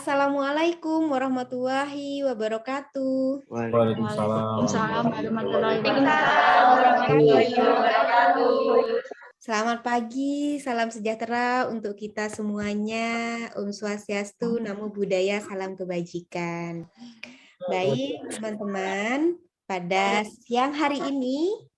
Assalamualaikum warahmatullahi wabarakatuh. Waalaikumsalam warahmatullahi wabarakatuh. Selamat pagi, salam sejahtera untuk kita semuanya. Om Swastiastu, Namo Buddhaya, salam kebajikan. Baik, teman-teman, pada siang hari ini,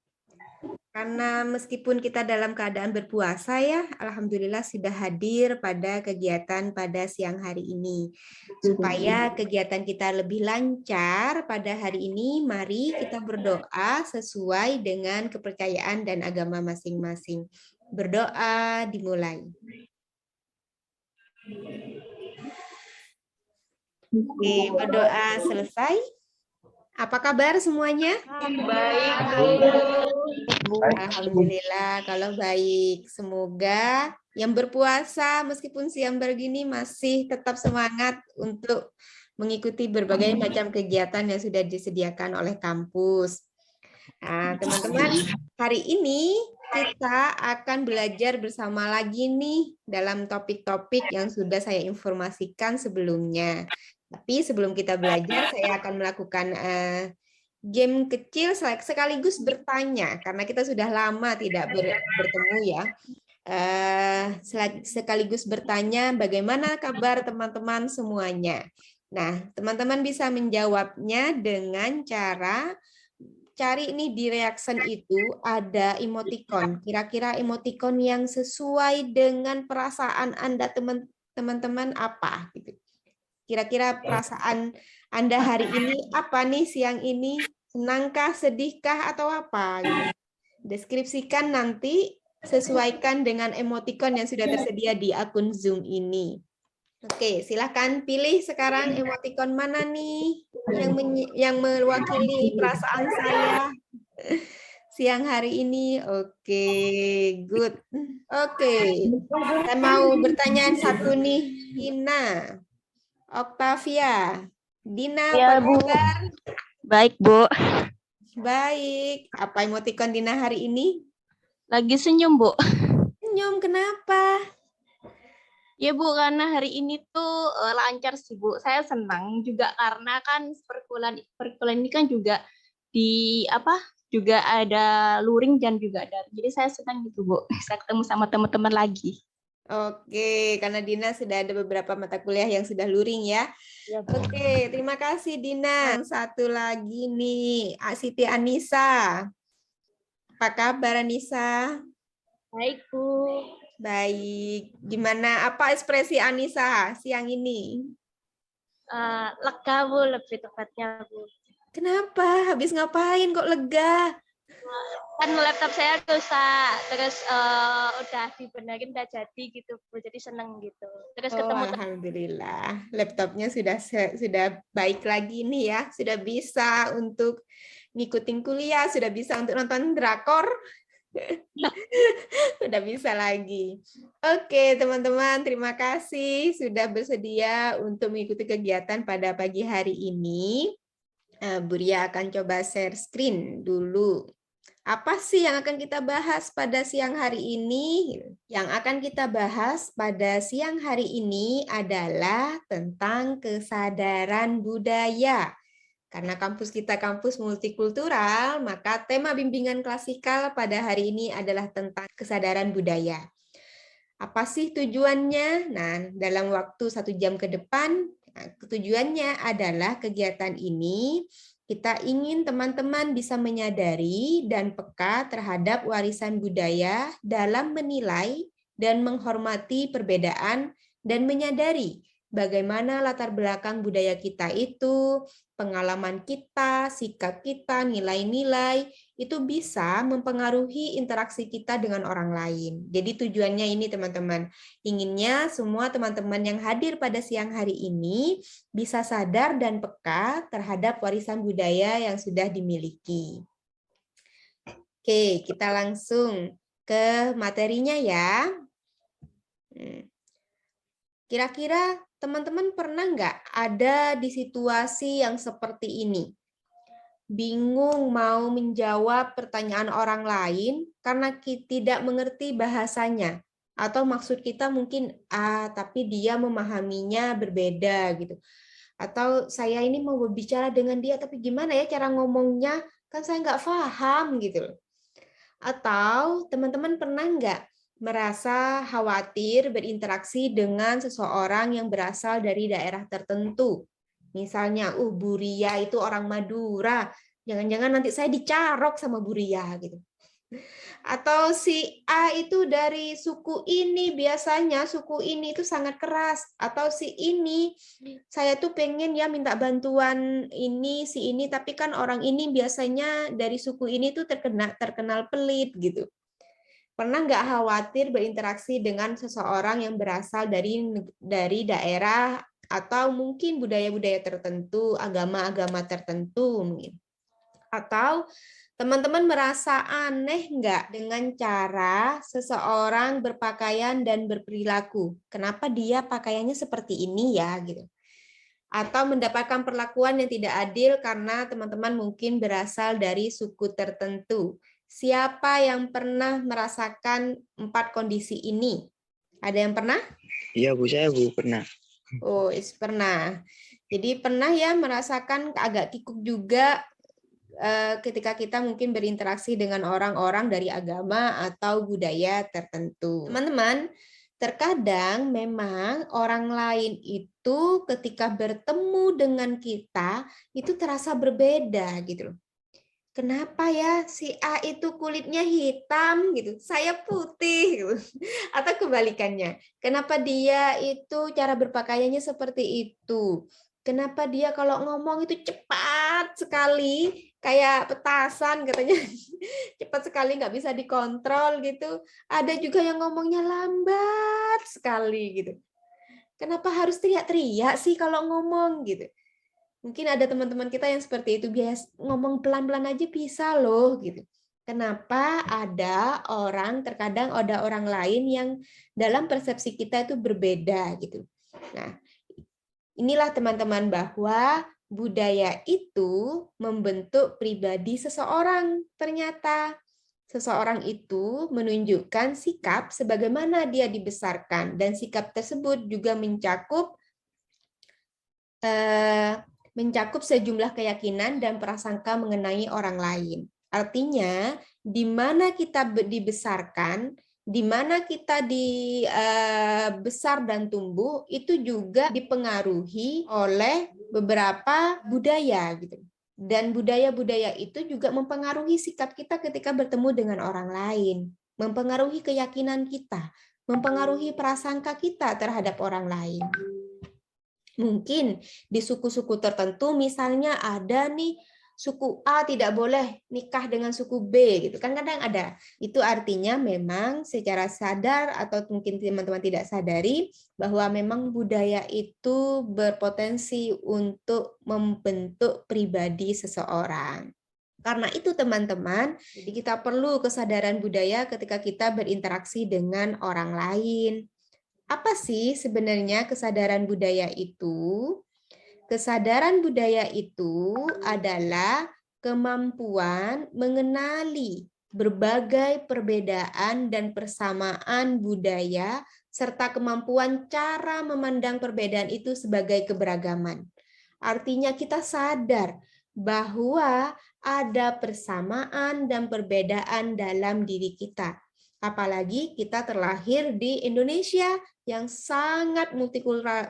karena meskipun kita dalam keadaan berpuasa ya, alhamdulillah sudah hadir pada kegiatan pada siang hari ini. Supaya kegiatan kita lebih lancar pada hari ini, mari kita berdoa sesuai dengan kepercayaan dan agama masing-masing. Berdoa dimulai. Oke, berdoa selesai. Apa kabar semuanya? Baik, Bu. Alhamdulillah kalau baik. Semoga yang berpuasa meskipun siang begini masih tetap semangat untuk mengikuti berbagai macam kegiatan yang sudah disediakan oleh kampus. Nah, teman-teman, hari ini kita akan belajar bersama lagi nih dalam topik-topik yang sudah saya informasikan sebelumnya. Tapi sebelum kita belajar, saya akan melakukan game kecil sekaligus bertanya, karena kita sudah lama tidak bertemu ya. Sekaligus bertanya bagaimana kabar teman-teman semuanya. Nah, teman-teman bisa menjawabnya dengan cara cari ini di reaction itu ada emoticon. Kira-kira emoticon yang sesuai dengan perasaan Anda teman-teman apa gitu. Kira-kira perasaan Anda hari ini apa nih siang ini? Senangkah, sedihkah, atau apa? Gitu. Deskripsikan nanti, sesuaikan dengan emoticon yang sudah tersedia di akun Zoom ini. Oke, silahkan pilih sekarang emoticon mana nih yang mewakili perasaan saya siang hari ini. Oke, good. Oke, saya mau bertanya satu nih, Hina. Octavia, Dina, Ya, apa Bu. kabar? Baik, Bu. Baik. Apa emoticon Dina hari ini? Lagi senyum, Bu. Senyum, kenapa? Ya, Bu, karena hari ini tuh lancar sih, Bu. Saya senang juga karena kan perkuliahan ini kan juga juga ada luring dan juga ada. Jadi saya senang gitu, Bu. Bisa ketemu sama teman-teman lagi. Oke, karena Dina sudah ada beberapa mata kuliah yang sudah luring ya. Ya, Oke, terima kasih Dina. Satu lagi nih, Siti Anissa. Apa kabar Anissa? Baik, Bu. Baik. Gimana, apa ekspresi Anissa siang ini? Lega, Bu, lebih tepatnya, Bu. Kenapa? Habis ngapain kok lega? Kan laptop saya rusak, terus udah dibenerin, udah jadi gitu, Bu. Jadi seneng gitu. Terus ketemu Alhamdulillah, laptopnya sudah baik lagi nih ya, sudah bisa untuk ngikutin kuliah, sudah bisa untuk nonton drakor, sudah bisa lagi. Oke teman-teman, terima kasih sudah bersedia untuk mengikuti kegiatan pada pagi hari ini. Bu Ria akan coba share screen dulu. Apa sih yang akan kita bahas pada siang hari ini? Yang akan kita bahas pada siang hari ini adalah tentang kesadaran budaya. Karena kampus kita kampus multikultural, maka tema bimbingan klasikal pada hari ini adalah tentang kesadaran budaya. Apa sih tujuannya? Nah, dalam waktu 1 jam ke depan, tujuannya adalah kegiatan ini kita ingin teman-teman bisa menyadari dan peka terhadap warisan budaya dalam menilai dan menghormati perbedaan dan menyadari bagaimana latar belakang budaya kita itu, pengalaman kita, sikap kita, nilai-nilai, itu bisa mempengaruhi interaksi kita dengan orang lain. Jadi tujuannya ini teman-teman, inginnya semua teman-teman yang hadir pada siang hari ini bisa sadar dan peka terhadap warisan budaya yang sudah dimiliki. Oke, kita langsung ke materinya ya. Kira-kira teman-teman pernah nggak ada di situasi yang seperti ini? Bingung mau menjawab pertanyaan orang lain karena tidak mengerti bahasanya. Atau maksud kita mungkin A, tapi dia memahaminya berbeda gitu. Atau saya ini mau berbicara dengan dia, tapi gimana ya cara ngomongnya? Kan saya nggak paham gitu loh. Atau teman-teman pernah nggak merasa khawatir berinteraksi dengan seseorang yang berasal dari daerah tertentu? Misalnya, Bu Ria itu orang Madura, jangan-jangan nanti saya dicarok sama Bu Ria gitu. Atau si A itu dari suku ini, biasanya suku ini itu sangat keras. Atau si ini, saya tuh pengen ya minta bantuan ini, si ini, tapi kan orang ini biasanya dari suku ini tuh terkenal pelit gitu. Pernah nggak khawatir berinteraksi dengan seseorang yang berasal dari daerah atau mungkin budaya-budaya tertentu, agama-agama tertentu mungkin. Atau teman-teman merasa aneh nggak dengan cara seseorang berpakaian dan berperilaku? Kenapa dia pakaiannya seperti ini ya gitu? Atau mendapatkan perlakuan yang tidak adil karena teman-teman mungkin berasal dari suku tertentu. Siapa yang pernah merasakan 4 kondisi ini? Ada yang pernah? Iya Bu, saya Bu pernah. Oh, pernah. Jadi pernah ya merasakan agak kikuk juga ketika kita mungkin berinteraksi dengan orang-orang dari agama atau budaya tertentu. Teman-teman, terkadang memang orang lain itu ketika bertemu dengan kita itu terasa berbeda gitu loh. Kenapa ya si A itu kulitnya hitam gitu, saya putih gitu. Atau kebalikannya, kenapa dia itu cara berpakaiannya seperti itu? Kenapa dia kalau ngomong itu cepat sekali, kayak petasan katanya, cepat sekali nggak bisa dikontrol gitu. Ada juga yang ngomongnya lambat sekali gitu. Kenapa harus teriak-teriak sih kalau ngomong gitu? Mungkin ada teman-teman kita yang seperti itu, ngomong pelan-pelan aja bisa loh gitu. Kenapa terkadang ada orang lain yang dalam persepsi kita itu berbeda gitu. Nah, inilah teman-teman bahwa budaya itu membentuk pribadi seseorang. Ternyata seseorang itu menunjukkan sikap sebagaimana dia dibesarkan, dan sikap tersebut juga mencakup sejumlah keyakinan dan prasangka mengenai orang lain. Artinya, di mana kita dibesarkan, di mana kita besar dan tumbuh, itu juga dipengaruhi oleh beberapa budaya gitu. Dan budaya-budaya itu juga mempengaruhi sikap kita ketika bertemu dengan orang lain, mempengaruhi keyakinan kita, mempengaruhi prasangka kita terhadap orang lain. Mungkin di suku-suku tertentu misalnya ada nih suku A tidak boleh nikah dengan suku B gitu kan, kadang ada. Itu artinya memang secara sadar atau mungkin teman-teman tidak sadari bahwa memang budaya itu berpotensi untuk membentuk pribadi seseorang. Karena itu teman-teman, jadi kita perlu kesadaran budaya ketika kita berinteraksi dengan orang lain. Apa sih sebenarnya kesadaran budaya itu? Kesadaran budaya itu adalah kemampuan mengenali berbagai perbedaan dan persamaan budaya serta kemampuan cara memandang perbedaan itu sebagai keberagaman. Artinya kita sadar bahwa ada persamaan dan perbedaan dalam diri kita. Apalagi kita terlahir di Indonesia yang sangat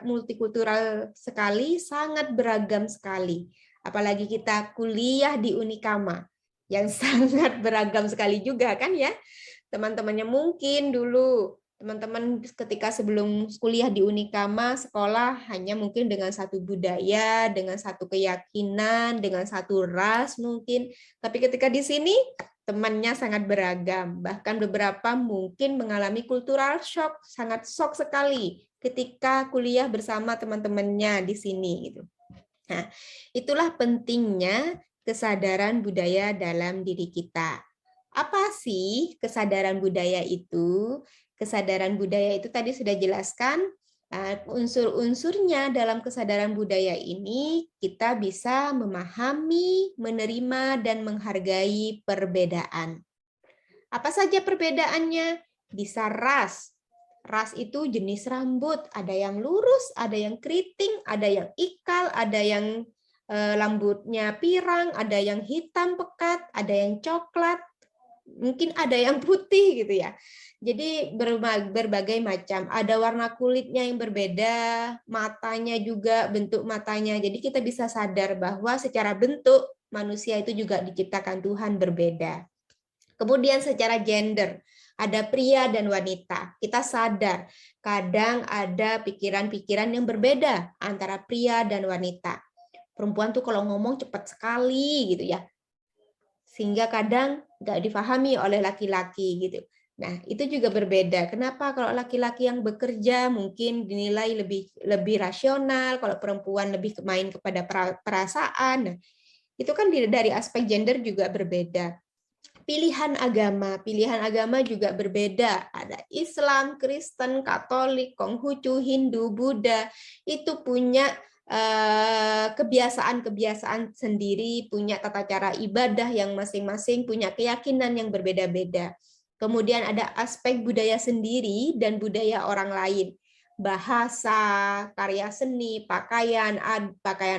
multikultural sekali, sangat beragam sekali. Apalagi kita kuliah di Unikama yang sangat beragam sekali juga kan ya. Teman-temannya mungkin dulu teman-teman ketika sebelum kuliah di Unikama sekolah hanya mungkin dengan satu budaya, dengan satu keyakinan, dengan satu ras mungkin. Tapi ketika di sini temannya sangat beragam, bahkan beberapa mungkin mengalami cultural shock, sangat shock sekali ketika kuliah bersama teman-temannya di sini gitu. Nah, itulah pentingnya kesadaran budaya dalam diri kita. Apa sih kesadaran budaya itu? Kesadaran budaya itu tadi sudah jelaskan. Unsur-unsurnya dalam kesadaran budaya ini kita bisa memahami, menerima, dan menghargai perbedaan. Apa saja perbedaannya? Bisa ras, Ras itu jenis rambut, ada yang lurus, ada yang keriting, ada yang ikal, ada yang rambutnya pirang, ada yang hitam pekat, ada yang coklat, mungkin ada yang putih gitu ya. Jadi berbagai macam. Ada warna kulitnya yang berbeda, matanya juga, bentuk matanya. Jadi kita bisa sadar bahwa secara bentuk manusia itu juga diciptakan Tuhan berbeda. Kemudian secara gender, ada pria dan wanita. Kita sadar, kadang ada pikiran-pikiran yang berbeda antara pria dan wanita. Perempuan tuh kalau ngomong cepat sekali gitu ya. Sehingga kadang nggak difahami oleh laki-laki gitu. Nah, itu juga berbeda. Kenapa? Kalau laki-laki yang bekerja mungkin dinilai lebih rasional, kalau perempuan lebih main kepada perasaan. Nah, itu kan dari aspek gender juga berbeda. Pilihan agama juga berbeda. Ada Islam, Kristen, Katolik, Konghucu, Hindu, Buddha. Itu punya kebiasaan-kebiasaan sendiri, punya tata cara ibadah yang masing-masing, punya keyakinan yang berbeda-beda. Kemudian ada aspek budaya sendiri dan budaya orang lain. Bahasa, karya seni, pakaian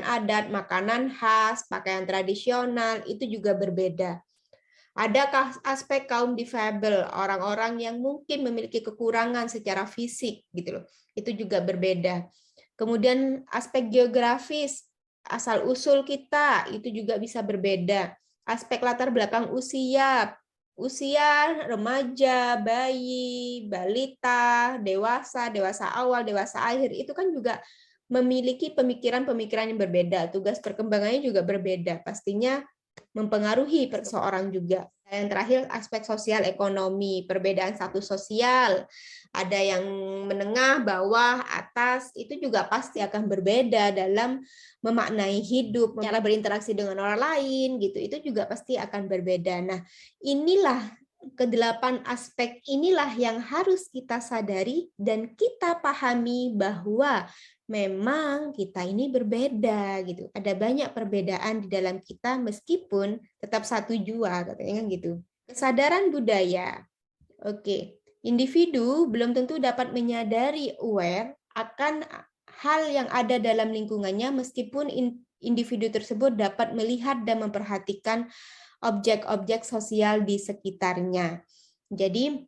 adat, makanan khas, pakaian tradisional, itu juga berbeda. Ada aspek kaum difabel, orang-orang yang mungkin memiliki kekurangan secara fisik gitu loh. Itu juga berbeda. Kemudian aspek geografis, asal-usul kita itu juga bisa berbeda. Aspek latar belakang usia remaja, bayi, balita, dewasa awal, dewasa akhir, itu kan juga memiliki pemikiran-pemikiran yang berbeda. Tugas perkembangannya juga berbeda. Pastinya mempengaruhi seseorang juga. Yang terakhir, aspek sosial ekonomi, perbedaan status sosial. Ada yang menengah, bawah, atas, itu juga pasti akan berbeda dalam memaknai hidup, cara berinteraksi dengan orang lain, gitu. Itu juga pasti akan berbeda. Nah, inilah kedelapan aspek inilah yang harus kita sadari dan kita pahami bahwa memang kita ini berbeda gitu. Ada banyak perbedaan di dalam kita meskipun tetap satu jua katanya kan gitu. Kesadaran budaya. Oke. Individu belum tentu dapat menyadari aware akan hal yang ada dalam lingkungannya meskipun individu tersebut dapat melihat dan memperhatikan objek-objek sosial di sekitarnya. Jadi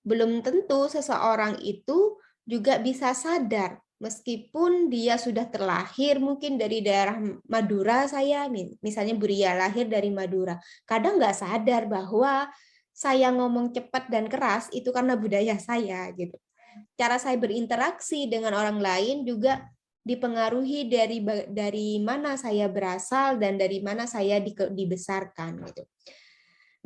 belum tentu seseorang itu juga bisa sadar meskipun dia sudah terlahir mungkin dari daerah Madura, saya misalnya Bu Ria lahir dari Madura, kadang nggak sadar bahwa saya ngomong cepat dan keras itu karena budaya saya gitu. Cara saya berinteraksi dengan orang lain juga dipengaruhi dari mana saya berasal dan dari mana saya dibesarkan gitu.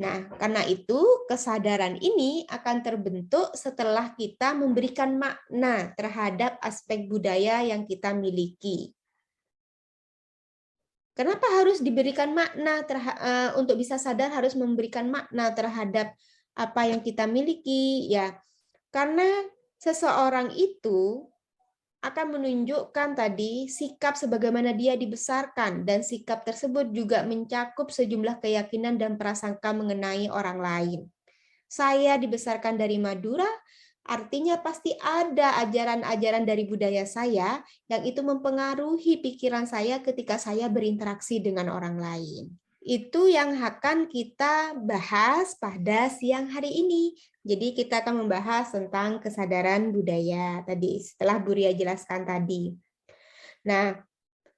Nah, karena itu kesadaran ini akan terbentuk setelah kita memberikan makna terhadap aspek budaya yang kita miliki. Kenapa harus diberikan makna untuk bisa sadar harus memberikan makna terhadap apa yang kita miliki? Ya, karena seseorang itu akan menunjukkan tadi sikap sebagaimana dia dibesarkan, dan sikap tersebut juga mencakup sejumlah keyakinan dan prasangka mengenai orang lain. Saya dibesarkan dari Madura, artinya pasti ada ajaran-ajaran dari budaya saya yang itu mempengaruhi pikiran saya ketika saya berinteraksi dengan orang lain. Itu yang akan kita bahas pada siang hari ini. Jadi kita akan membahas tentang kesadaran budaya tadi setelah Bu Ria jelaskan tadi. Nah,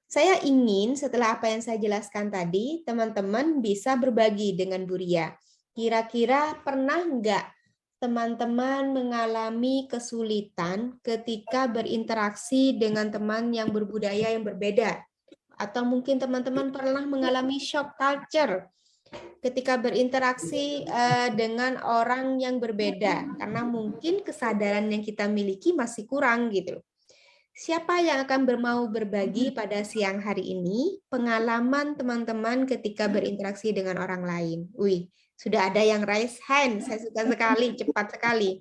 saya ingin setelah apa yang saya jelaskan tadi, teman-teman bisa berbagi dengan Bu Ria. Kira-kira pernah nggak teman-teman mengalami kesulitan ketika berinteraksi dengan teman yang berbudaya yang berbeda? Atau mungkin teman-teman pernah mengalami shock culture ketika berinteraksi dengan orang yang berbeda, karena mungkin kesadaran yang kita miliki masih kurang gitu. Siapa yang akan mau berbagi pada siang hari ini pengalaman teman-teman ketika berinteraksi dengan orang lain? Wih, sudah ada yang raise hand. Saya suka sekali, cepat sekali.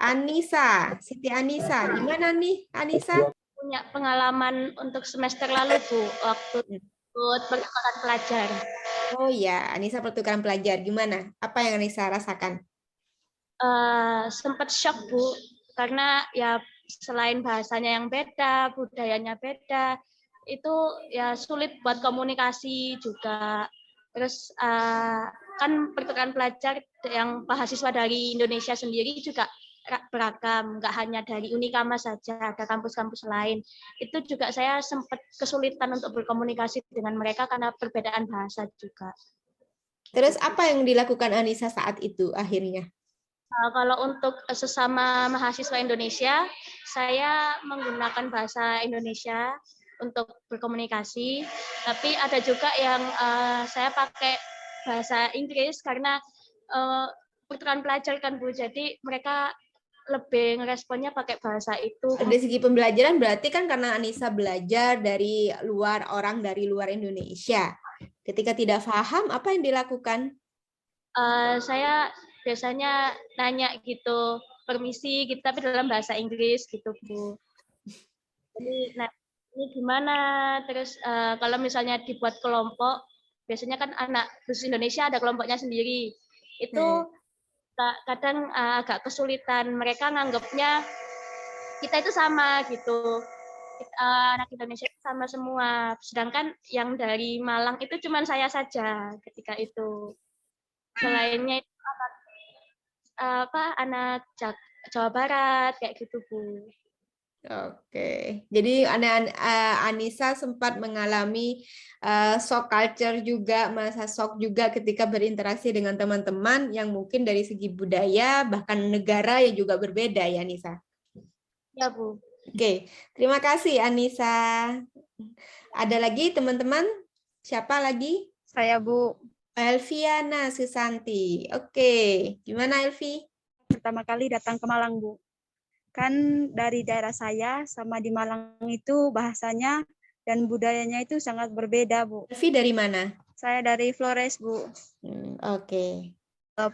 Anissa, Siti Anissa, gimana nih Anissa? Punya pengalaman untuk semester lalu Bu, waktu ikut pertukaran pelajar. Oh ya, Anissa pertukaran pelajar. Gimana? Apa yang Anissa rasakan? Sempat shock Bu, karena ya selain bahasanya yang beda, budayanya beda, itu ya sulit buat komunikasi juga. Terus kan pertukaran pelajar yang mahasiswa dari Indonesia sendiri juga beragam, nggak hanya dari Unikama saja, ada kampus-kampus lain. Itu juga saya sempat kesulitan untuk berkomunikasi dengan mereka karena perbedaan bahasa juga. Terus apa yang dilakukan Anissa saat itu akhirnya? Kalau untuk sesama mahasiswa Indonesia, saya menggunakan bahasa Indonesia untuk berkomunikasi. Tapi ada juga yang saya pakai bahasa Inggris karena pertukaran pelajar kan Bu. Jadi mereka lebih ngeresponnya pakai bahasa itu. Dari segi pembelajaran berarti kan karena Anissa belajar dari orang dari luar Indonesia. Ketika tidak paham, apa yang dilakukan? Saya biasanya nanya gitu, permisi gitu, tapi dalam bahasa Inggris gitu Bu. Jadi, nah ini gimana? Terus kalau misalnya dibuat kelompok, biasanya kan anak khusus Indonesia ada kelompoknya sendiri. Itu kadang agak kesulitan. Mereka nganggapnya kita itu sama gitu. Anak Indonesia itu sama semua. Sedangkan yang dari Malang itu cuma saya saja ketika itu. Selainnya itu anak Jawa Barat kayak gitu Bu. Oke, jadi Anissa sempat mengalami shock culture juga, merasa shock juga ketika berinteraksi dengan teman-teman yang mungkin dari segi budaya bahkan negara yang juga berbeda ya Anissa. Ya Bu. Oke, terima kasih Anissa. Ada lagi teman-teman? Siapa lagi? Saya Bu. Elviana Susanti. Oke, gimana Elvi? Pertama kali datang ke Malang Bu. Kan dari daerah saya sama di Malang itu bahasanya dan budayanya itu sangat berbeda Bu. Elvi dari mana? Saya dari Flores Bu. Oke.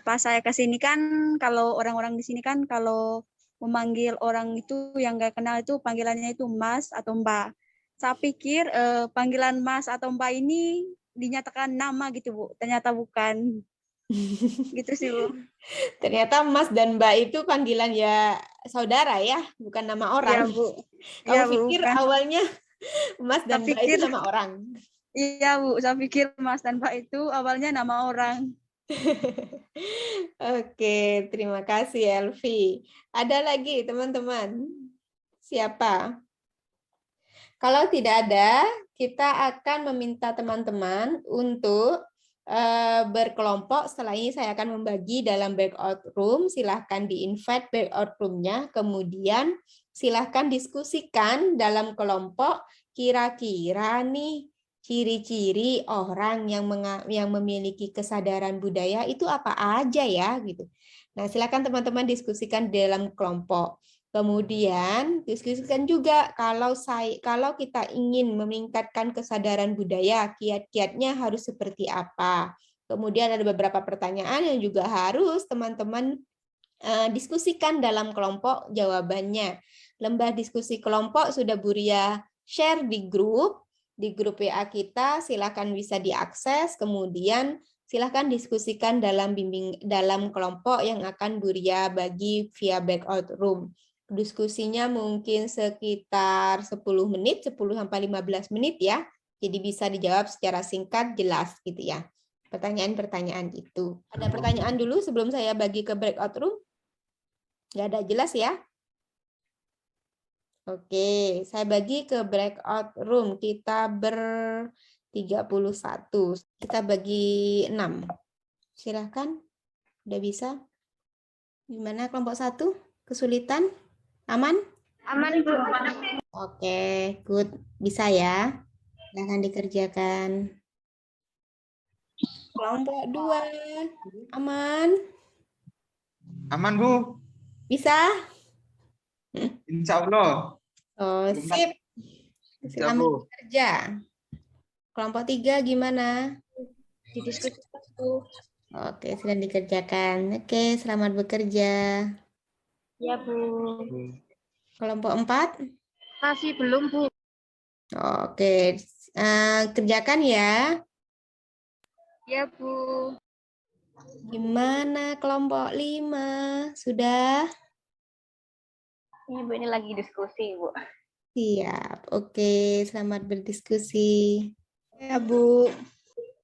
Pas saya ke sini kan kalau orang-orang di sini kan kalau memanggil orang itu yang nggak kenal itu panggilannya itu Mas atau Mbak. Saya pikir panggilan Mas atau Mbak ini dinyatakan nama gitu Bu. Ternyata bukan. Gitu sih Bu. Ternyata Mas dan Mbak itu panggilan ya saudara ya, bukan nama orang. Iya Bu. Kamu Iya, Bu, pikir bukan. awalnya Mas dan Mbak itu pikir- nama orang. Iya Bu, saya pikir Mas dan Mbak itu awalnya nama orang. Oke, terima kasih Elvi. Ada lagi teman-teman? Siapa? Kalau tidak ada, kita akan meminta teman-teman untuk berkelompok. Setelah ini saya akan membagi dalam breakout room. Silahkan di-invite breakout room-nya. Kemudian silahkan diskusikan dalam kelompok kira-kira nih ciri-ciri orang yang memiliki kesadaran budaya itu apa aja ya gitu. Nah, silakan teman-teman diskusikan dalam kelompok. Kemudian diskusikan juga kalau kita ingin meningkatkan kesadaran budaya, kiat-kiatnya harus seperti apa. Kemudian ada beberapa pertanyaan yang juga harus teman-teman diskusikan dalam kelompok jawabannya. Lembah diskusi kelompok sudah Bu Ria share di grup WA kita, silakan bisa diakses. Kemudian silakan diskusikan dalam kelompok yang akan Bu Ria bagi via breakout room. Diskusinya mungkin sekitar 10 menit, 10-15 menit ya. Jadi bisa dijawab secara singkat, jelas gitu ya. Pertanyaan-pertanyaan itu. Ada pertanyaan dulu sebelum saya bagi ke breakout room? Nggak ada, jelas ya? Oke, saya bagi ke breakout room. Kita 31. Kita bagi 6. Silahkan. Udah bisa? Gimana kelompok 1? Kesulitan? Aman? Aman Bu. Oke, good. Bisa ya? Silahkan dikerjakan. Kelompok 2. Aman? Aman, Bu. Bisa? Insya Allah. Oh, sip. Bisa, Selamat Bu. bekerja. Kelompok 3 gimana? Didiskusikan Bu. Oke, sedang dikerjakan. Oke, selamat bekerja. Ya Bu. Kelompok 4? Masih belum Bu. Oke, kerjakan ya. Ya Bu. Gimana kelompok 5? Sudah? Ini Bu, ini lagi diskusi, Bu. Siap. Oke, selamat berdiskusi. Ya, Bu.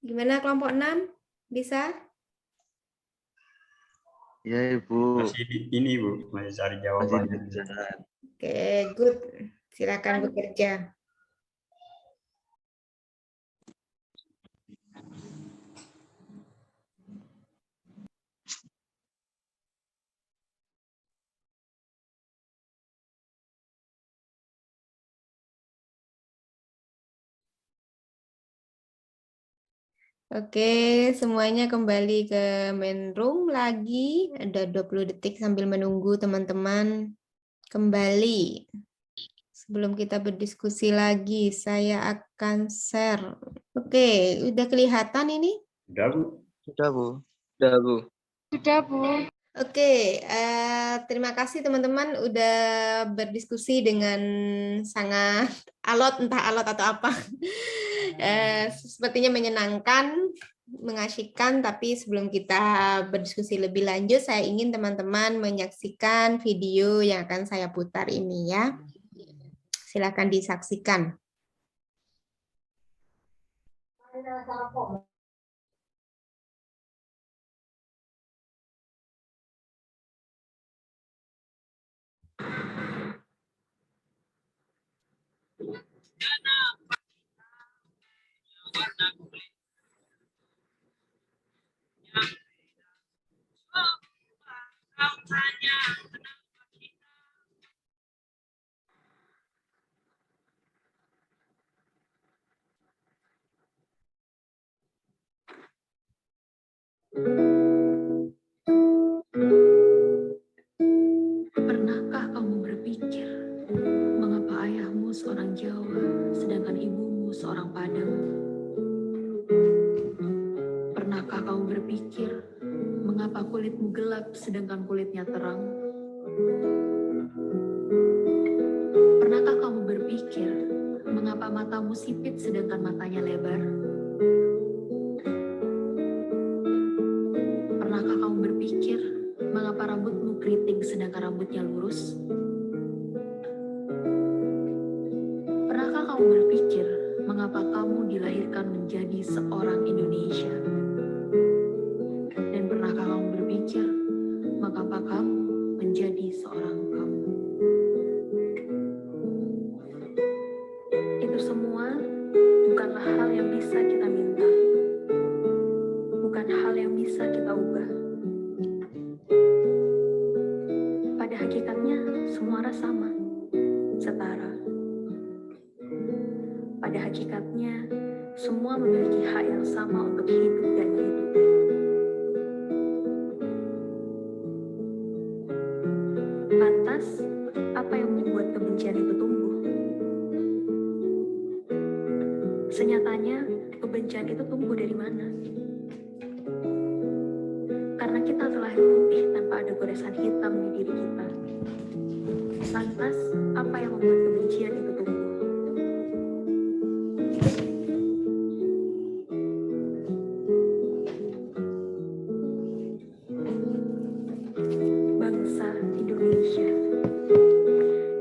Gimana kelompok 6? Bisa? Iya, Ibu. Masih ini Bu, masih cari Masih jawabannya. berjalan. Oke, good. Silakan bekerja. Oke, semuanya kembali ke main room lagi. Ada 20 detik sambil menunggu teman-teman kembali. Sebelum kita berdiskusi lagi, saya akan share. Oke, udah kelihatan ini? Udah Bu? Sudah, Bu. Sudah, Bu. Sudah, Bu. Oke, terima kasih teman-teman udah berdiskusi dengan sangat alot, entah alot atau apa. Sepertinya menyenangkan, mengasyikkan, tapi sebelum kita berdiskusi lebih lanjut, saya ingin teman-teman menyaksikan video yang akan saya putar ini ya. Silakan disaksikan. Pernahkah kamu berpikir, mengapa ayahmu seorang Jawa, sedangkan ibumu seorang Padang? Pernahkah kamu berpikir, mengapa kulitmu gelap, sedangkan kulitnya terang? Pernahkah kamu berpikir, mengapa matamu sipit, sedangkan matanya lebar? Pernahkah kamu berpikir, mengapa rambutmu keriting, sedangkan rambutnya lurus? Pernahkah kamu berpikir, mengapa kamu dilahirkan menjadi seorang Indonesia? Dan pernahkah kamu berpikir, mengapa kamu menjadi seorang kamu? Itu semua bukanlah hal yang bisa kita minta, bukan hal yang bisa kita ubah. Pada hakikatnya, semua orang sama, setara. Pada hakikatnya, semua memiliki hak yang sama untuk hidup dan menghidupi. Lantas, apa yang membuat kebencian itu tumbuh? Senyatanya, kebencian itu tumbuh dari mana? Karena kita terlahir putih tanpa ada goresan hitam di diri kita. Lantas, apa yang membuat kebencian itu tumbuh? Bangsa Indonesia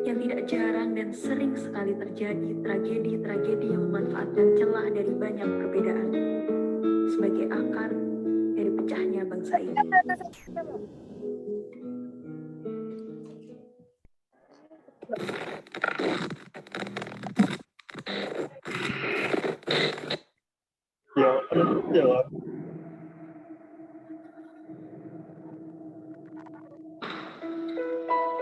yang tidak jarang dan sering sekali terjadi tragedi-tragedi yang memanfaatkan celah dari banyak perbedaan sebagai akar dari pecahnya bangsa ini.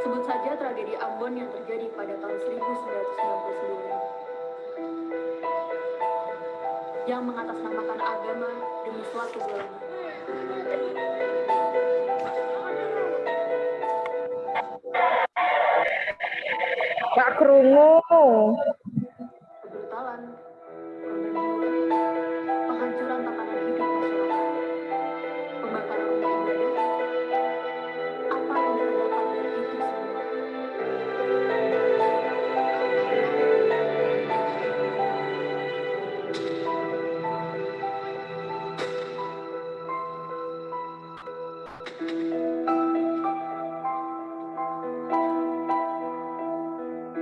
Sebut saja tragedi Ambon yang terjadi pada tahun 1999 yang mengatasnamakan agama demi suatu golongan. Gak kerungu. Kebrutalan, korban jiwa, penghancuran tatanan hidup masyarakat, pembakaran rumah ibadah, apa yang terdapat dari itu semua?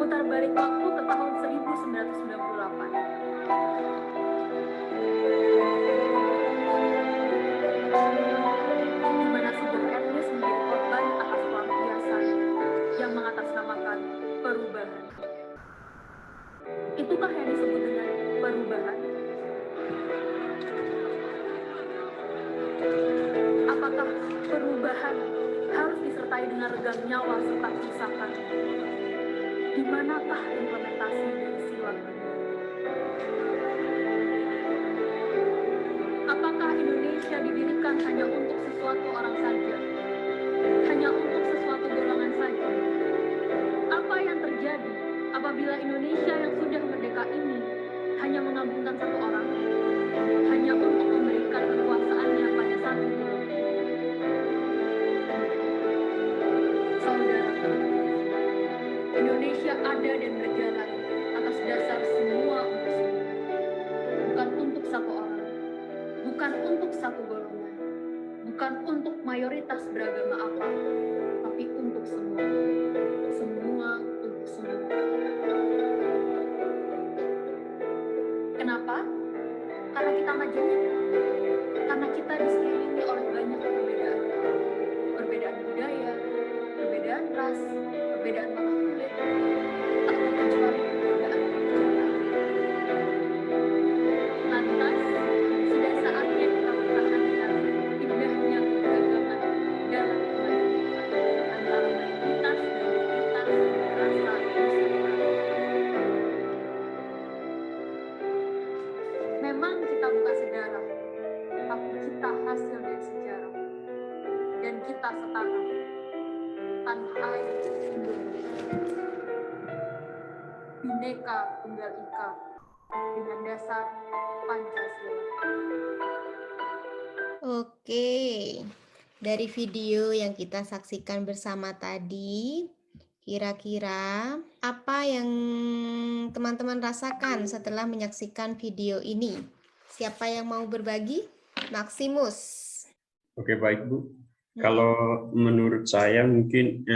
Putar balik waktu ke tahun 1998. Di mana sebuah etnis menjadi korban atas pelampiasan yang mengatasnamakan perubahan. Itukah yang disebut dengan perubahan? Apakah perubahan harus disertai dengan regang nyawa serta kerusakan? Di manakah implementasi dari silat ini? Apakah Indonesia didirikan hanya untuk sesuatu orang saja? Hanya untuk sesuatu golongan saja? Apa yang terjadi apabila Indonesia yang sudah merdeka ini hanya mengagungkan satu orang? Hanya untuk memberikan kekuasaannya pada satu golongan? Saudara, Indonesia ada dan berjalan atas dasar semua untuk semua. Bukan untuk satu orang, bukan untuk satu golongan, bukan untuk mayoritas beragama apa, tapi untuk semua. Semua untuk semua. Kenapa? Karena kita majunya. Karena kita disekelilingi oleh banyak perbedaan. Perbedaan budaya, perbedaan ras, perbedaan warna kulit, tak terkecuali perbedaan kebijakan. Lantas, sudah saatnya kita mempertahankan indahnya keberagaman dalam kemajuan antara mayoritas dan minoritas rasa Nusantara. Memang kita bukan sedarah, tapi kita hasil dari sejarah. Dan kita setanah tanah air Indonesia. Bhinneka Tunggal Ika dengan dasar Pancasila. Oke, dari video yang kita saksikan bersama tadi, kira-kira apa yang teman-teman rasakan setelah menyaksikan video ini? Siapa yang mau berbagi? Maximus. Oke, baik Bu. Kalau menurut saya mungkin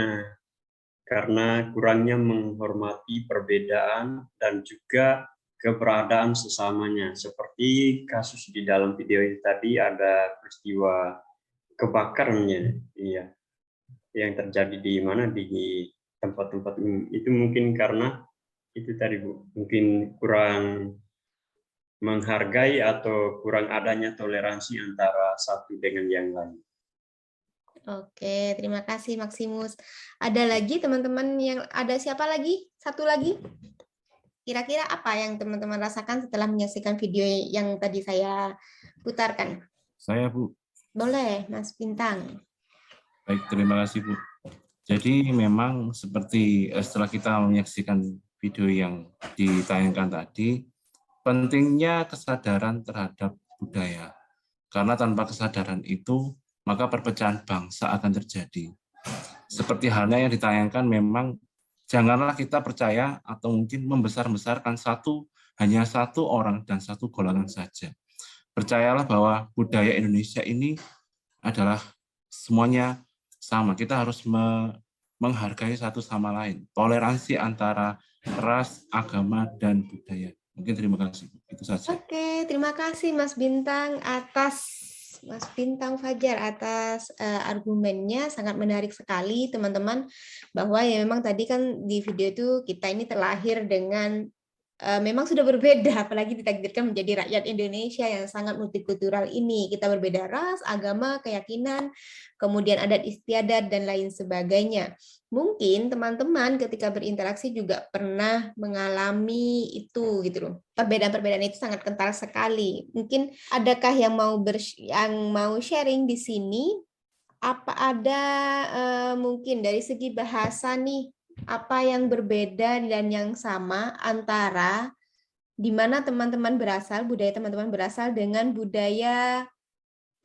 karena kurangnya menghormati perbedaan dan juga keberadaan sesamanya. Seperti kasus di dalam video ini tadi ada peristiwa kebakarannya, iya, yang terjadi di mana di tempat-tempat itu mungkin karena itu tadi Bu, mungkin kurang menghargai atau kurang adanya toleransi antara satu dengan yang lain. Oke, terima kasih Maximus. Ada lagi teman-teman yang ada siapa lagi? Satu lagi? Kira-kira apa yang teman-teman rasakan setelah menyaksikan video yang tadi saya putarkan? Saya, Bu. Boleh, Mas Bintang. Baik, terima kasih, Bu. Jadi memang seperti setelah kita menyaksikan video yang ditayangkan tadi, pentingnya kesadaran terhadap budaya. Karena tanpa kesadaran itu, maka perpecahan bangsa akan terjadi. Seperti halnya yang ditayangkan, memang janganlah kita percaya atau mungkin membesar-besarkan hanya satu orang dan satu golongan saja. Percayalah bahwa budaya Indonesia ini adalah semuanya sama. Kita harus menghargai satu sama lain. Toleransi antara ras, agama, dan budaya. Mungkin terima kasih. Itu saja. Oke, terima kasih Mas Bintang Fajar atas argumennya, sangat menarik sekali teman-teman, bahwa ya memang tadi kan di video itu kita ini terlahir dengan memang sudah berbeda, apalagi ditakdirkan menjadi rakyat Indonesia yang sangat multikultural ini. Kita berbeda ras, agama, keyakinan, kemudian adat istiadat dan lain sebagainya. Mungkin teman-teman ketika berinteraksi juga pernah mengalami itu gitu loh. Perbedaan-perbedaan itu sangat kental sekali. Mungkin adakah yang mau sharing di sini? Apa ada mungkin dari segi bahasa nih, apa yang berbeda dan yang sama antara di mana teman-teman berasal, budaya teman-teman berasal dengan budaya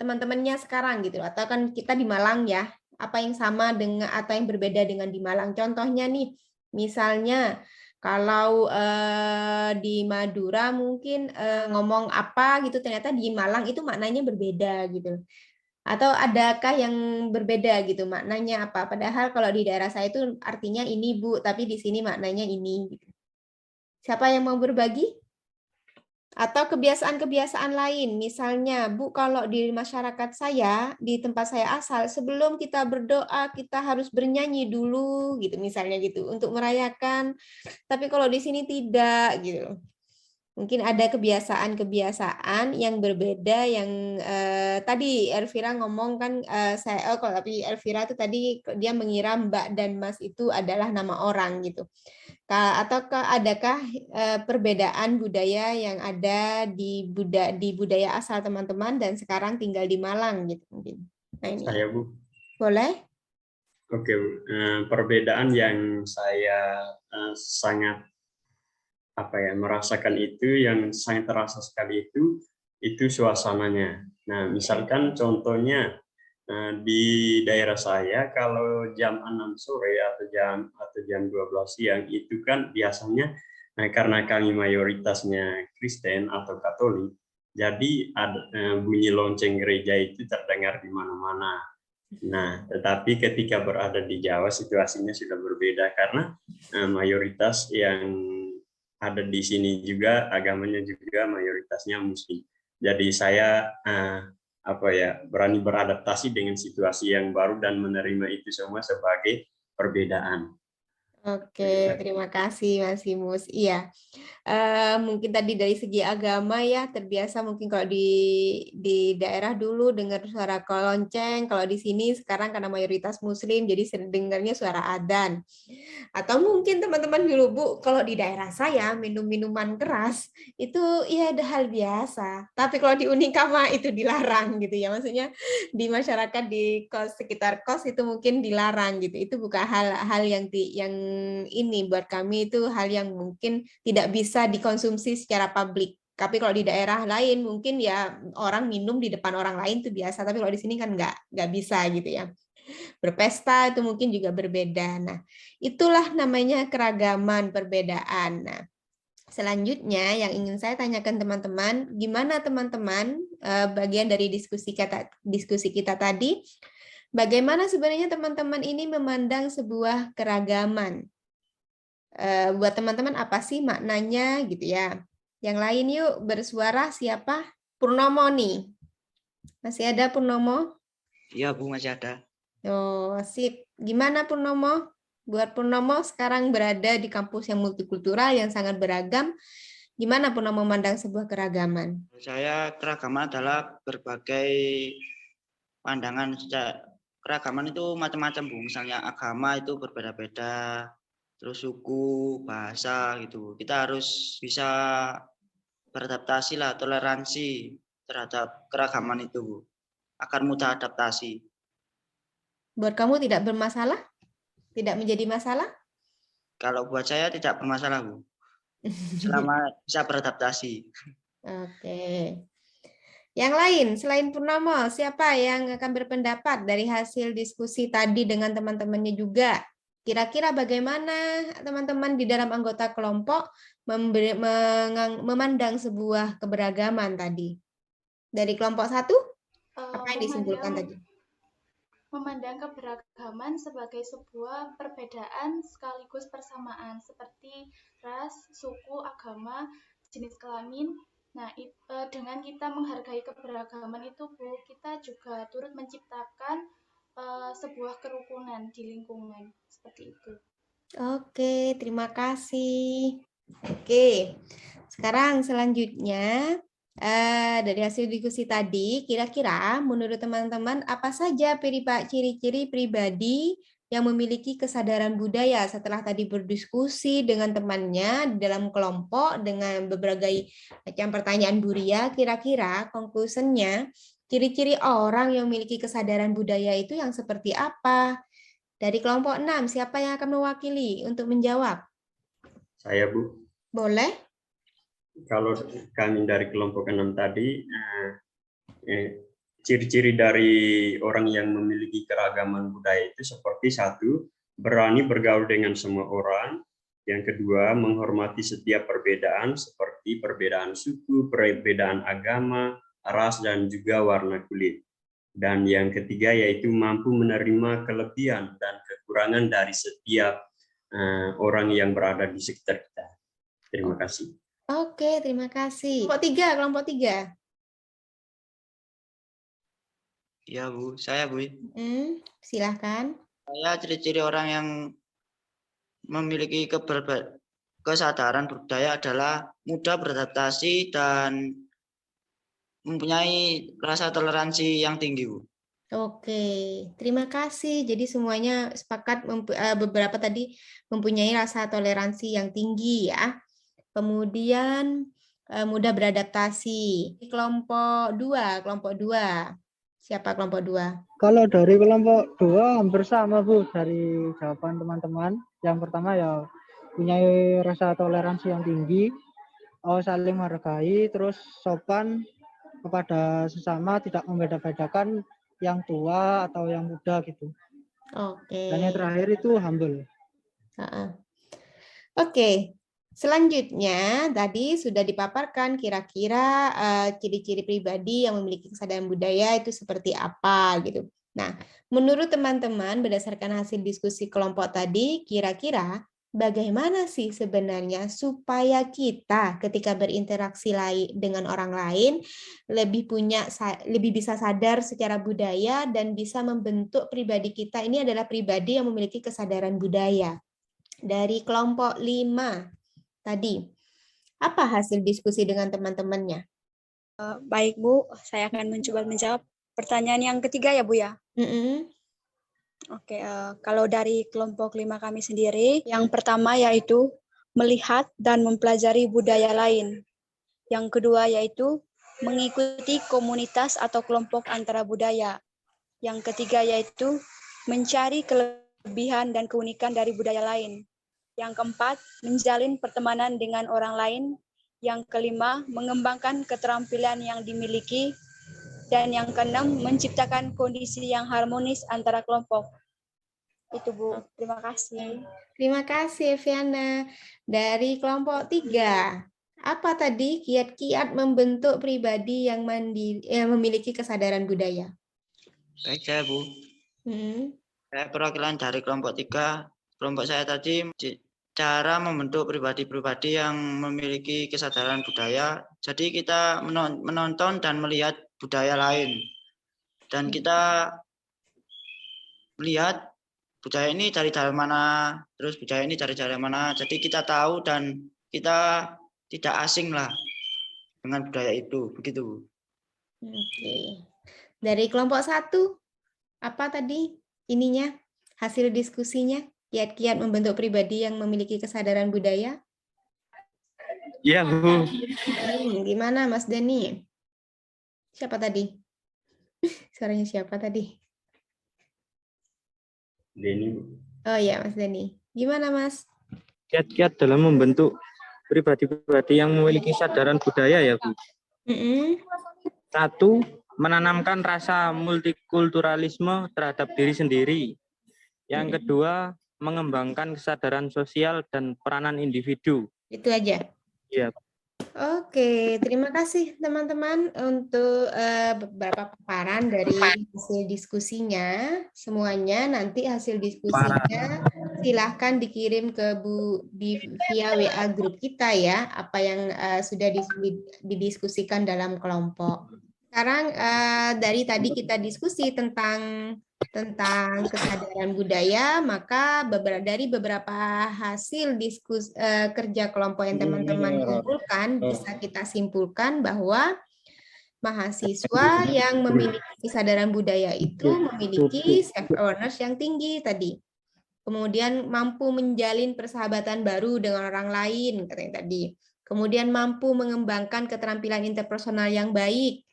teman-temannya sekarang gitu, atau kan kita di Malang ya, apa yang sama dengan atau yang berbeda dengan di Malang? Contohnya nih, misalnya kalau di Madura mungkin ngomong apa gitu, ternyata di Malang itu maknanya berbeda gitu. Atau adakah yang berbeda gitu maknanya apa? Padahal kalau di daerah saya itu artinya ini Bu, tapi di sini maknanya ini. Gitu. Siapa yang mau berbagi? Atau kebiasaan-kebiasaan lain, misalnya Bu, kalau di masyarakat saya, di tempat saya asal, sebelum kita berdoa kita harus bernyanyi dulu, gitu misalnya gitu, untuk merayakan. Tapi kalau di sini tidak, gitu. Mungkin ada kebiasaan-kebiasaan yang berbeda yang tadi Elvira ngomong kan saya kalau tapi Elvira itu tadi dia mengira Mbak dan Mas itu adalah nama orang gitu. Ataukah adakah perbedaan budaya yang ada di budaya asal teman-teman dan sekarang tinggal di Malang gitu mungkin. Nah, ini. Saya Bu. Boleh? Oke, perbedaan yang saya sangat merasakan itu yang sangat terasa sekali itu suasananya. Nah, misalkan contohnya di daerah saya kalau jam 6 sore atau jam 12 siang itu kan biasanya karena kami mayoritasnya Kristen atau Katolik, jadi ada bunyi lonceng gereja itu terdengar di mana-mana. Nah, tetapi ketika berada di Jawa situasinya sudah berbeda karena mayoritas yang ada di sini juga agamanya juga mayoritasnya Muslim. Jadi saya berani beradaptasi dengan situasi yang baru dan menerima itu semua sebagai perbedaan. Oke, terima kasih Mas Imus. Iya, mungkin tadi dari segi agama ya terbiasa mungkin kalau di daerah dulu dengar suara lonceng, kalau di sini sekarang karena mayoritas Muslim jadi sering dengarnya suara adzan. Atau mungkin teman-teman dulu Bu, kalau di daerah saya minum minuman keras itu ya ada hal biasa. Tapi kalau di Unikama itu dilarang gitu ya, maksudnya di masyarakat di sekitar kos itu mungkin dilarang gitu. Itu bukan hal yang ini buat kami itu hal yang mungkin tidak bisa dikonsumsi secara publik. Tapi kalau di daerah lain mungkin ya orang minum di depan orang lain itu biasa. Tapi kalau di sini kan nggak bisa gitu ya. Berpesta itu mungkin juga berbeda. Nah, itulah namanya keragaman perbedaan. Nah, selanjutnya yang ingin saya tanyakan teman-teman, gimana teman-teman bagian dari diskusi kita tadi? Bagaimana sebenarnya teman-teman ini memandang sebuah keragaman? Buat teman-teman apa sih maknanya gitu ya? Yang lain yuk bersuara siapa? Purnomo nih. Masih ada Purnomo? Iya Bu, masih ada. Oh, sip. Gimana Purnomo? Buat Purnomo sekarang berada di kampus yang multikultural yang sangat beragam. Gimana Purnomo memandang sebuah keragaman? Saya keragaman adalah berbagai pandangan. Keragaman itu macam-macam Bu. Misalnya agama itu berbeda-beda, terus suku, bahasa gitu. Kita harus bisa beradaptasi lah, toleransi terhadap keragaman itu Bu, agar mudah adaptasi. Buat kamu tidak bermasalah? Tidak menjadi masalah? Kalau buat saya tidak bermasalah Bu, selama bisa beradaptasi. Oke. Yang lain selain Purnomo, siapa yang akan berpendapat dari hasil diskusi tadi dengan teman-temannya juga? Kira-kira bagaimana teman-teman di dalam anggota kelompok memandang sebuah keberagaman tadi? Dari kelompok 1, apa yang disimpulkan tadi? Memandang keberagaman sebagai sebuah perbedaan sekaligus persamaan, seperti ras, suku, agama, jenis kelamin. Nah, dengan kita menghargai keberagaman itu, Bu, kita juga turut menciptakan sebuah kerukunan di lingkungan. Seperti itu. Oke, terima kasih. Oke, sekarang selanjutnya dari hasil diskusi tadi, kira-kira menurut teman-teman apa saja ciri-ciri pribadi yang memiliki kesadaran budaya setelah tadi berdiskusi dengan temannya di dalam kelompok dengan berbagai macam pertanyaan Buria, kira-kira conclusion-nya ciri-ciri orang yang memiliki kesadaran budaya itu yang seperti apa? Dari kelompok 6, siapa yang akan mewakili untuk menjawab? Saya Bu. Boleh? Kalau kami dari kelompok 6 tadi, ciri-ciri dari orang yang memiliki keragaman budaya itu seperti 1, berani bergaul dengan semua orang. Yang kedua, menghormati setiap perbedaan seperti perbedaan suku, perbedaan agama, ras, dan juga warna kulit. Dan yang ketiga yaitu mampu menerima kelebihan dan kekurangan dari setiap orang yang berada di sekitar kita. Terima kasih. Oke, terima kasih. Kelompok tiga. Ya Bu, saya Bu. Silahkan. Saya ciri-ciri orang yang memiliki kesadaran budaya adalah mudah beradaptasi dan mempunyai rasa toleransi yang tinggi, Bu. Oke, terima kasih. Jadi semuanya sepakat beberapa tadi mempunyai rasa toleransi yang tinggi ya. Kemudian mudah beradaptasi. Kelompok dua. Siapa kelompok 2? Kalau dari kelompok 2 hampir sama Bu dari jawaban teman-teman. Yang pertama ya punya rasa toleransi yang tinggi, saling menghargai, terus sopan kepada sesama, tidak membeda-bedakan yang tua atau yang muda gitu. Oke. Dan yang terakhir itu humble. Oke. Selanjutnya, tadi sudah dipaparkan kira-kira ciri-ciri pribadi yang memiliki kesadaran budaya itu seperti apa gitu. Nah, menurut teman-teman berdasarkan hasil diskusi kelompok tadi, kira-kira bagaimana sih sebenarnya supaya kita ketika berinteraksi dengan orang lain lebih bisa sadar secara budaya dan bisa membentuk pribadi kita ini adalah pribadi yang memiliki kesadaran budaya. Dari kelompok 5 tadi, apa hasil diskusi dengan teman-temannya? Baik Bu, saya akan mencoba menjawab pertanyaan yang ketiga ya Bu ya. Oke, kalau dari kelompok 5 kami sendiri, yang pertama yaitu melihat dan mempelajari budaya lain. Yang kedua yaitu mengikuti komunitas atau kelompok antara budaya. Yang ketiga yaitu mencari kelebihan dan keunikan dari budaya lain. Yang keempat, menjalin pertemanan dengan orang lain. Yang kelima, mengembangkan keterampilan yang dimiliki. Dan yang keenam, menciptakan kondisi yang harmonis antara kelompok. Itu Bu, terima kasih. Terima kasih Eviana. Dari kelompok 3, apa tadi kiat-kiat membentuk pribadi yang memiliki kesadaran budaya? Baik saya Bu. Saya perwakilan dari kelompok 3. Kelompok saya tadi cara membentuk pribadi-pribadi yang memiliki kesadaran budaya. Jadi kita menonton dan melihat budaya lain. Dan kita melihat budaya ini dari mana, terus budaya ini dari mana. Jadi kita tahu dan kita tidak asing lah dengan budaya itu. Begitu. Oke. Dari kelompok 1, apa tadi ininya hasil diskusinya? Kiat-kiat membentuk pribadi yang memiliki kesadaran budaya? Iya, Bu. Gimana Mas Denny? Siapa tadi? Suaranya siapa tadi? Denny. Oh ya, Mas Denny. Gimana, Mas? Kiat-kiat dalam membentuk pribadi-pribadi yang memiliki kesadaran budaya ya, Bu. 1, menanamkan rasa multikulturalisme terhadap diri sendiri. Yang kedua, mengembangkan kesadaran sosial dan peranan individu. Itu aja? Iya. Oke, terima kasih teman-teman untuk beberapa paparan dari hasil diskusinya. Semuanya nanti hasil diskusinya silahkan dikirim ke Bu via WA grup kita ya, apa yang sudah didiskusikan dalam kelompok. Sekarang dari tadi kita diskusi tentang kesadaran budaya, maka dari beberapa hasil diskusi kerja kelompok yang teman-teman kumpulkan, bisa kita simpulkan bahwa mahasiswa yang memiliki kesadaran budaya itu memiliki self-awareness yang tinggi tadi. Kemudian mampu menjalin persahabatan baru dengan orang lain, katanya tadi. Kemudian mampu mengembangkan keterampilan interpersonal yang baik,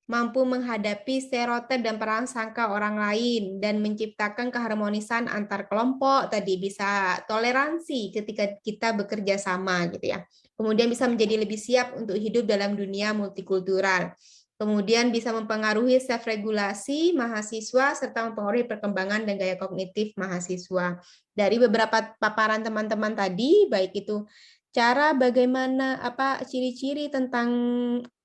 mampu menghadapi stereotip dan prasangka orang lain, dan menciptakan keharmonisan antar kelompok, tadi bisa toleransi ketika kita bekerja sama gitu ya. Kemudian bisa menjadi lebih siap untuk hidup dalam dunia multikultural. Kemudian bisa mempengaruhi self-regulasi mahasiswa serta mempengaruhi perkembangan dan gaya kognitif mahasiswa. Dari beberapa paparan teman-teman tadi, baik itu cara bagaimana ciri-ciri tentang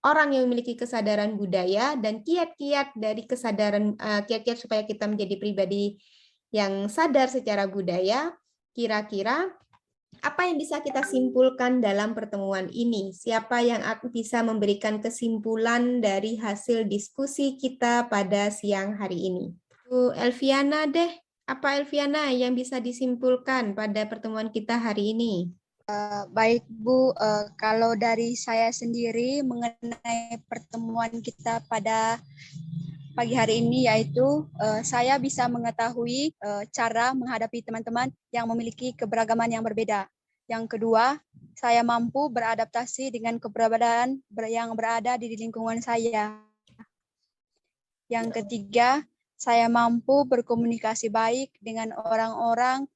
orang yang memiliki kesadaran budaya dan kiat-kiat dari kesadaran kiat-kiat supaya kita menjadi pribadi yang sadar secara budaya. Kira-kira apa yang bisa kita simpulkan dalam pertemuan ini? Siapa yang bisa memberikan kesimpulan dari hasil diskusi kita pada siang hari ini? Bu Elviana deh, apa Elviana yang bisa disimpulkan pada pertemuan kita hari ini? Baik Bu, kalau dari saya sendiri mengenai pertemuan kita pada pagi hari ini yaitu saya bisa mengetahui cara menghadapi teman-teman yang memiliki keberagaman yang berbeda. Yang kedua, saya mampu beradaptasi dengan keberadaan yang berada di lingkungan saya. Yang ketiga, saya mampu berkomunikasi baik dengan orang-orang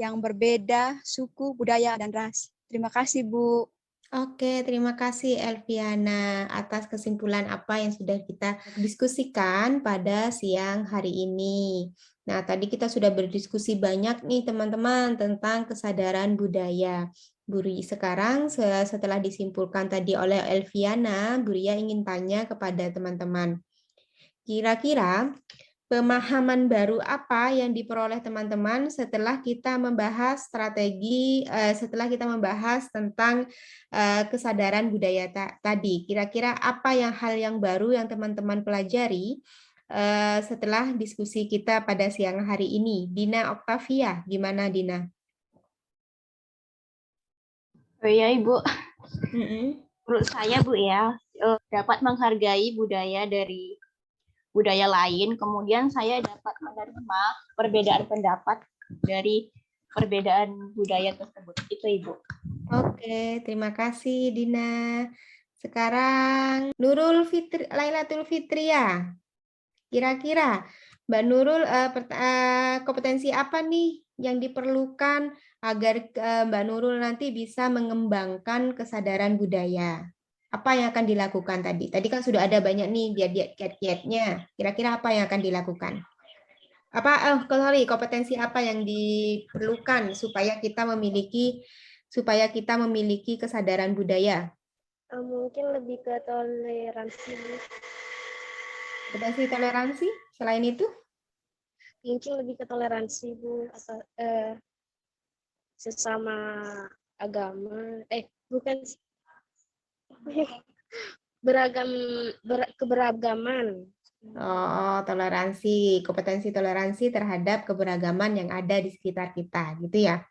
yang berbeda suku, budaya, dan ras. Terima kasih, Bu. Oke, terima kasih Elviana atas kesimpulan apa yang sudah kita diskusikan pada siang hari ini. Nah, tadi kita sudah berdiskusi banyak nih teman-teman tentang kesadaran budaya. Buri, sekarang setelah disimpulkan tadi oleh Elviana, Buria ingin tanya kepada teman-teman. Kira-kira pemahaman baru apa yang diperoleh teman-teman setelah kita membahas strategi, setelah kita membahas tentang kesadaran budaya tadi? Kira-kira apa hal yang baru yang teman-teman pelajari setelah diskusi kita pada siang hari ini? Dina Octavia, gimana Dina? Oh iya Ibu, menurut saya Bu ya, dapat menghargai budaya dari budaya lain, kemudian saya dapat menerima perbedaan pendapat dari perbedaan budaya tersebut. Itu Ibu. Oke, terima kasih Dina. Sekarang Nurul Lailatul Fitria. Kira-kira Mbak Nurul kompetensi apa nih yang diperlukan agar Mbak Nurul nanti bisa mengembangkan kesadaran budaya? Apa yang akan dilakukan tadi? Tadi kan sudah ada banyak nih kiat-kiatnya. Kira-kira apa yang akan dilakukan? Kompetensi apa yang diperlukan supaya kita memiliki kesadaran budaya? Mungkin lebih ke toleransi. Kompetensi toleransi. Selain itu? Mungkin lebih ke toleransi Bu, atau sesama agama. Bukan. Keberagaman. Oh, toleransi, kompetensi toleransi terhadap keberagaman yang ada di sekitar kita, gitu ya?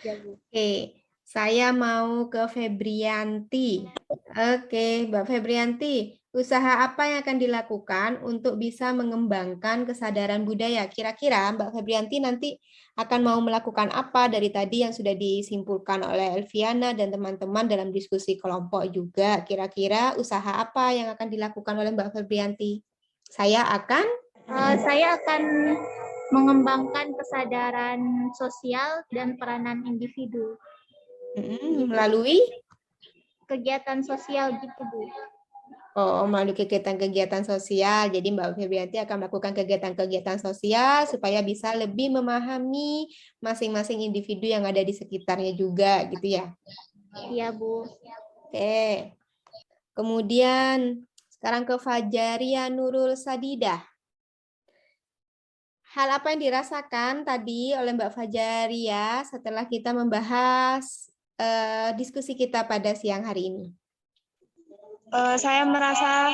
Ya, Bu. Oke, saya mau ke Febrianti. Oke, Mbak Febrianti, usaha apa yang akan dilakukan untuk bisa mengembangkan kesadaran budaya? Kira-kira Mbak Febrianti nanti akan mau melakukan apa dari tadi yang sudah disimpulkan oleh Elviana dan teman-teman dalam diskusi kelompok juga? Kira-kira usaha apa yang akan dilakukan oleh Mbak Febrianti? Saya akan mengembangkan kesadaran sosial dan peranan individu. Melalui kegiatan sosial gitu, Bu. Oh, melalui kegiatan-kegiatan sosial. Jadi Mbak Febrianti akan melakukan kegiatan-kegiatan sosial supaya bisa lebih memahami masing-masing individu yang ada di sekitarnya juga, gitu ya? Iya, Bu. Oke. Kemudian sekarang ke Fajaria Nurul Sadidah. Hal apa yang dirasakan tadi oleh Mbak Fajaria setelah kita membahas diskusi kita pada siang hari ini? Saya merasa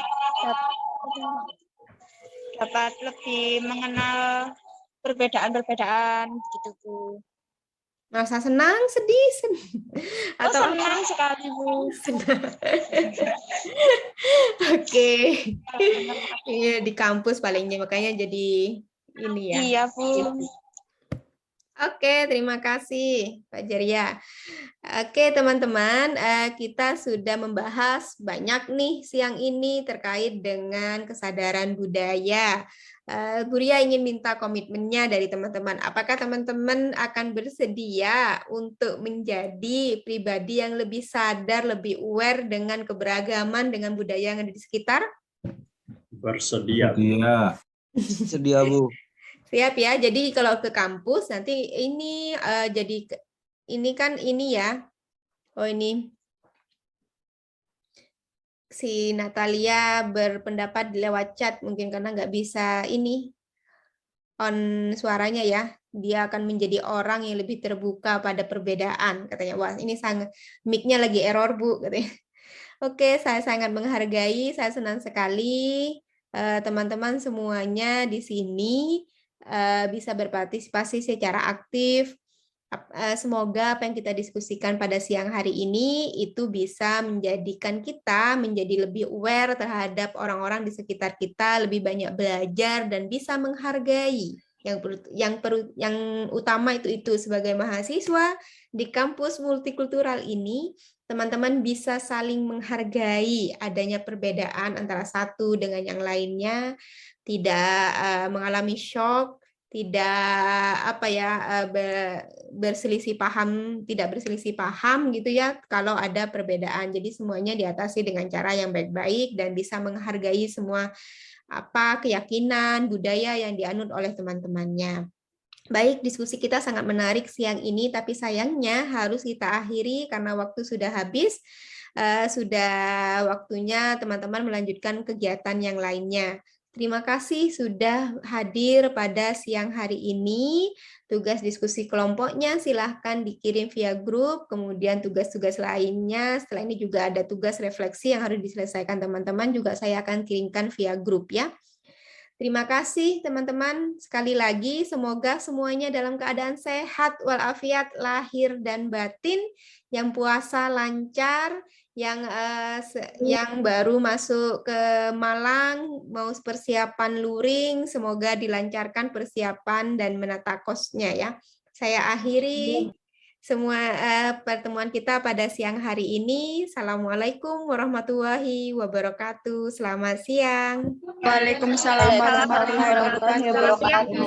dapat lebih mengenal perbedaan-perbedaan gitu Bu. Merasa senang, sedih, atau senang sekali Bu. Oke. Iya, di kampus palingnya makanya jadi ini ya. Iya Bu. Oke, terima kasih Pak Jaria. Oke teman-teman, kita sudah membahas banyak nih siang ini terkait dengan kesadaran budaya. Buria ingin minta komitmennya dari teman-teman. Apakah teman-teman akan bersedia untuk menjadi pribadi yang lebih sadar, lebih aware dengan keberagaman, dengan budaya yang ada di sekitar? Bersedia. Iya. Sedia, Bu. Siap ya. Jadi kalau ke kampus nanti ini jadi ini kan ini ya. Oh ini. si Natalia berpendapat lewat chat, mungkin karena nggak bisa ini on suaranya ya. Dia akan menjadi orang yang lebih terbuka pada perbedaan, katanya. Wah, ini sangat mic-nya lagi error, Bu, katanya. Oke, saya sangat menghargai, saya senang sekali teman-teman semuanya di sini bisa berpartisipasi secara aktif. Semoga apa yang kita diskusikan pada siang hari ini itu bisa menjadikan kita menjadi lebih aware terhadap orang-orang di sekitar kita, lebih banyak belajar dan bisa menghargai. Yang utama itu sebagai mahasiswa di kampus multikultural ini, teman-teman bisa saling menghargai adanya perbedaan antara satu dengan yang lainnya, tidak mengalami shock, tidak berselisih paham, tidak berselisih paham gitu ya kalau ada perbedaan. Jadi semuanya diatasi dengan cara yang baik-baik dan bisa menghargai semua keyakinan, budaya yang dianut oleh teman-temannya. Baik, diskusi kita sangat menarik siang ini, tapi sayangnya harus kita akhiri karena waktu sudah habis. Sudah waktunya teman-teman melanjutkan kegiatan yang lainnya. Terima kasih sudah hadir pada siang hari ini. Tugas diskusi kelompoknya silahkan dikirim via grup, kemudian tugas-tugas lainnya. Setelah ini juga ada tugas refleksi yang harus diselesaikan teman-teman, juga saya akan kirimkan via grup ya. Terima kasih teman-teman. Sekali lagi semoga semuanya dalam keadaan sehat walafiat lahir dan batin, yang puasa lancar, yang baru masuk ke Malang mau persiapan luring, semoga dilancarkan persiapan dan menata kosnya ya. Saya akhiri semua pertemuan kita pada siang hari ini. Assalamualaikum warahmatullahi wabarakatuh. Selamat siang. Waalaikumsalam warahmatullahi wabarakatuh.